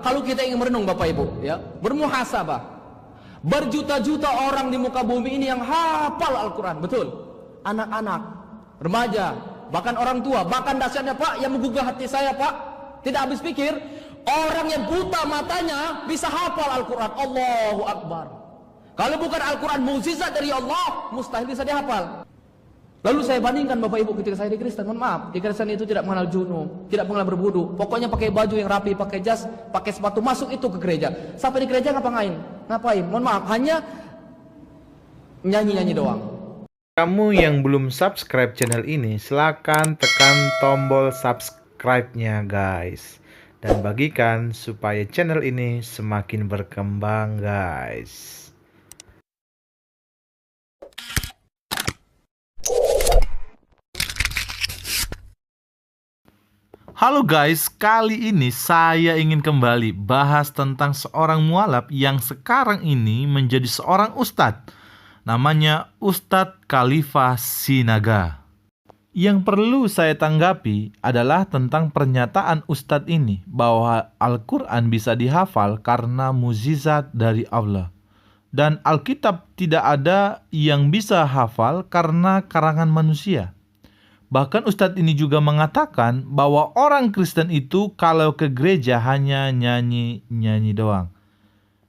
kalau kita ingin merenung Bapak Ibu, ya, bermuhasabah. Berjuta-juta orang di muka bumi ini yang hafal Al-Quran, betul. Anak-anak, remaja, bahkan orang tua, bahkan dahsyatnya Pak, yang menggugah hati saya Pak, tidak habis pikir, orang yang buta matanya bisa hafal Al-Quran. Allahu Akbar. Kalau bukan Al-Quran mukjizat dari Allah, mustahil bisa dihafal. Lalu saya bandingkan Bapak Ibu ketika saya di Kristen, mohon maaf, di Kristen itu tidak mengenal junub, tidak mengenal berwudu, pokoknya pakai baju yang rapi, pakai jas, pakai sepatu, masuk itu ke gereja. Sampai di gereja ngapain? Ngapain? Mohon maaf, hanya nyanyi-nyanyi doang. Kamu yang belum subscribe channel ini, silakan tekan tombol subscribe-nya guys. Dan bagikan supaya channel ini semakin berkembang guys. Halo guys, kali ini saya ingin kembali bahas tentang seorang mualaf yang sekarang ini menjadi seorang ustadz. Namanya Ustadz Khalifah Sinaga. Yang perlu saya tanggapi adalah tentang pernyataan ustadz ini bahwa Al-Quran bisa dihafal karena mukjizat dari Allah. Dan Alkitab tidak ada yang bisa hafal karena karangan manusia. Bahkan ustadz ini juga mengatakan bahwa orang Kristen itu kalau ke gereja hanya nyanyi-nyanyi doang.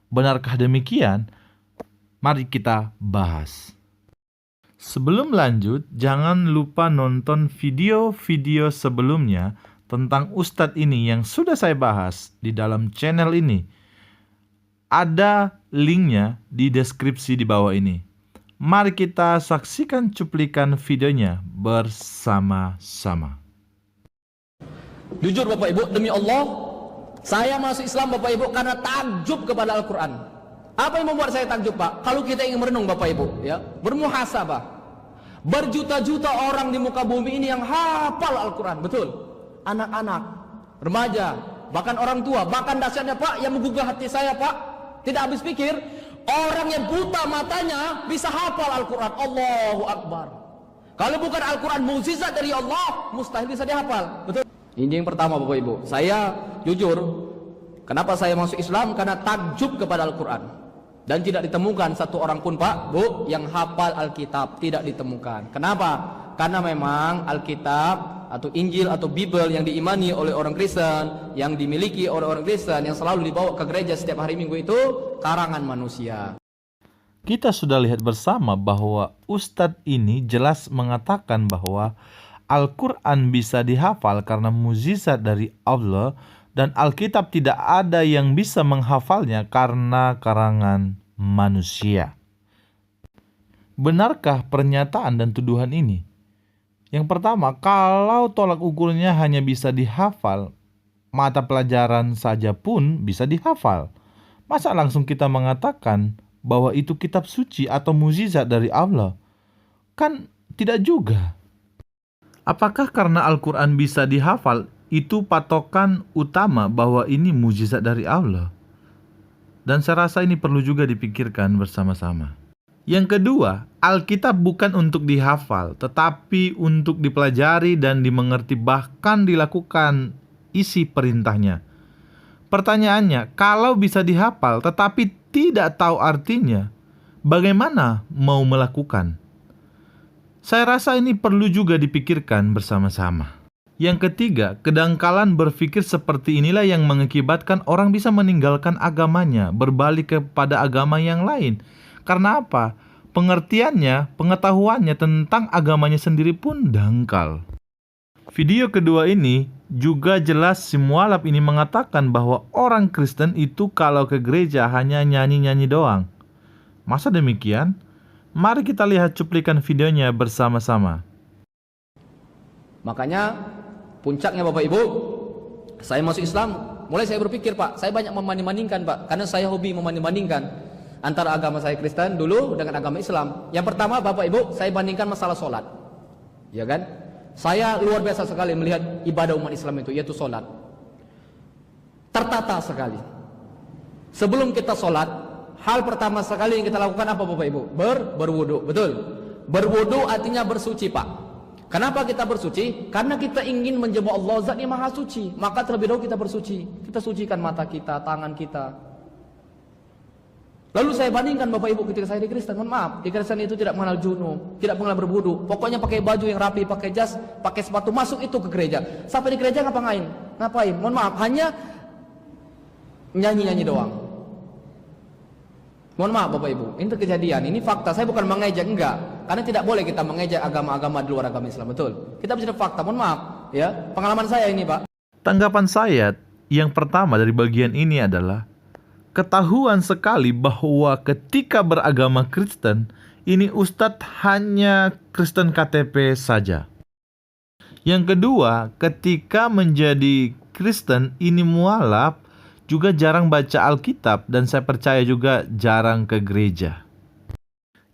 Benarkah demikian? Mari kita bahas. Sebelum lanjut, jangan lupa nonton video-video sebelumnya tentang ustadz ini yang sudah saya bahas di dalam channel ini. Ada linknya di deskripsi di bawah ini. Mari kita saksikan cuplikan videonya bersama-sama. Jujur Bapak Ibu, demi Allah, saya masuk Islam Bapak Ibu karena takjub kepada Al-Quran. Apa yang membuat saya takjub Pak? Kalau kita ingin merenung Bapak Ibu, ya, bermuhasabah. Berjuta-juta orang di muka bumi ini yang hafal Al-Quran, betul. Anak-anak, remaja, bahkan orang tua, bahkan dahsyatnya Pak, yang menggugah hati saya Pak, tidak habis pikir, orang yang buta matanya bisa hafal Al-Quran. Allahu Akbar. Kalau bukan Al-Quran mukjizat dari Allah, mustahil bisa dihafal, betul. Ini yang pertama Bapak Ibu. Saya jujur, kenapa saya masuk Islam? Karena takjub kepada Al-Quran. Dan tidak ditemukan satu orang pun Pak, Bu, yang hafal Alkitab. Tidak ditemukan. Kenapa? Karena memang Alkitab atau Injil atau Bible yang diimani oleh orang Kristen, yang dimiliki oleh orang Kristen, yang selalu dibawa ke gereja setiap hari Minggu itu karangan manusia. Kita sudah lihat bersama bahwa ustadz ini jelas mengatakan bahwa Al-Quran bisa dihafal karena mukjizat dari Allah, dan Alkitab tidak ada yang bisa menghafalnya karena karangan manusia. Benarkah pernyataan dan tuduhan ini? Yang pertama, kalau tolak ukurnya hanya bisa dihafal, mata pelajaran saja pun bisa dihafal. Masa langsung kita mengatakan bahwa itu kitab suci atau mukjizat dari Allah? Kan tidak juga. Apakah karena Al-Quran bisa dihafal, itu patokan utama bahwa ini mukjizat dari Allah? Dan saya rasa ini perlu juga dipikirkan bersama-sama. Yang kedua, Alkitab bukan untuk dihafal, tetapi untuk dipelajari dan dimengerti, bahkan dilakukan isi perintahnya. Pertanyaannya, kalau bisa dihafal tetapi tidak tahu artinya, bagaimana mau melakukan? Saya rasa ini perlu juga dipikirkan bersama-sama. Yang ketiga, kedangkalan berpikir seperti inilah yang mengakibatkan orang bisa meninggalkan agamanya, berbalik kepada agama yang lain. Karena apa? Pengertiannya, pengetahuannya tentang agamanya sendiri pun dangkal. Video kedua ini juga jelas si mualaf ini mengatakan bahwa orang Kristen itu kalau ke gereja hanya nyanyi-nyanyi doang. Masa demikian? Mari kita lihat cuplikan videonya bersama-sama. Makanya puncaknya Bapak Ibu, saya masuk Islam, mulai saya berpikir Pak, saya banyak membanding-bandingkan Pak, karena saya hobi membanding-bandingkan antara agama saya Kristen dulu dengan agama Islam. Yang pertama Bapak Ibu, saya bandingkan masalah sholat, ya kan? Saya luar biasa sekali melihat ibadah umat Islam itu, yaitu sholat. Tertata sekali. Sebelum kita sholat, hal pertama sekali yang kita lakukan apa Bapak Ibu? Berwudu, betul. Berwudu artinya bersuci Pak. Kenapa kita bersuci? Karena kita ingin menjemput Allah Zat yang Maha Suci. Maka terlebih dahulu kita bersuci. Kita sucikan mata kita, tangan kita. Lalu saya bandingkan Bapak Ibu ketika saya di Kristen. Mohon maaf, di Kristen itu tidak mengenal junub, tidak mengenal berwudu. Pokoknya pakai baju yang rapi, pakai jas, pakai sepatu, masuk itu ke gereja. Sampai di gereja ngapain? Ngapain? Mohon maaf, hanya nyanyi-nyanyi doang. Mohon maaf Bapak Ibu, ini kejadian, ini fakta. Saya bukan mengejek, enggak. Karena tidak boleh kita mengejek agama-agama di luar agama Islam, betul. Kita bicara fakta, mohon maaf, ya. Pengalaman saya ini, Pak. Tanggapan saya yang pertama dari bagian ini adalah ketahuan sekali bahwa ketika beragama Kristen, ini Ustadz hanya Kristen KTP saja. Yang kedua, ketika menjadi Kristen, ini mualaf, juga jarang baca Alkitab, dan saya percaya juga jarang ke gereja.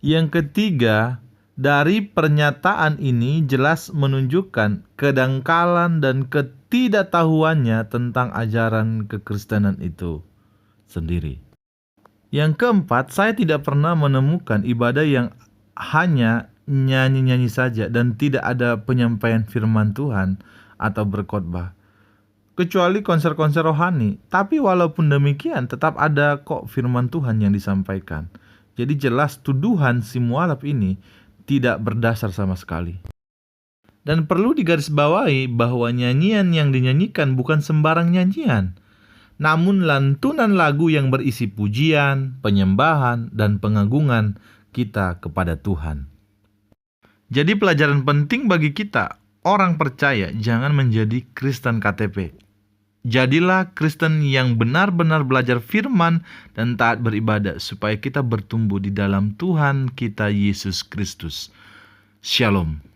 Yang ketiga, dari pernyataan ini jelas menunjukkan kedangkalan dan ketidaktahuannya tentang ajaran kekristenan itu sendiri. Yang keempat, saya tidak pernah menemukan ibadah yang hanya nyanyi-nyanyi saja dan tidak ada penyampaian firman Tuhan atau berkhotbah. Kecuali konser-konser rohani. Tapi walaupun demikian tetap ada kok firman Tuhan yang disampaikan. Jadi jelas tuduhan si mualaf ini tidak berdasar sama sekali. Dan perlu digarisbawahi bahwa nyanyian yang dinyanyikan bukan sembarang nyanyian, namun lantunan lagu yang berisi pujian, penyembahan, dan pengagungan kita kepada Tuhan. Jadi pelajaran penting bagi kita, orang percaya, jangan menjadi Kristen KTP. Jadilah Kristen yang benar-benar belajar firman dan taat beribadah supaya kita bertumbuh di dalam Tuhan kita Yesus Kristus. Shalom.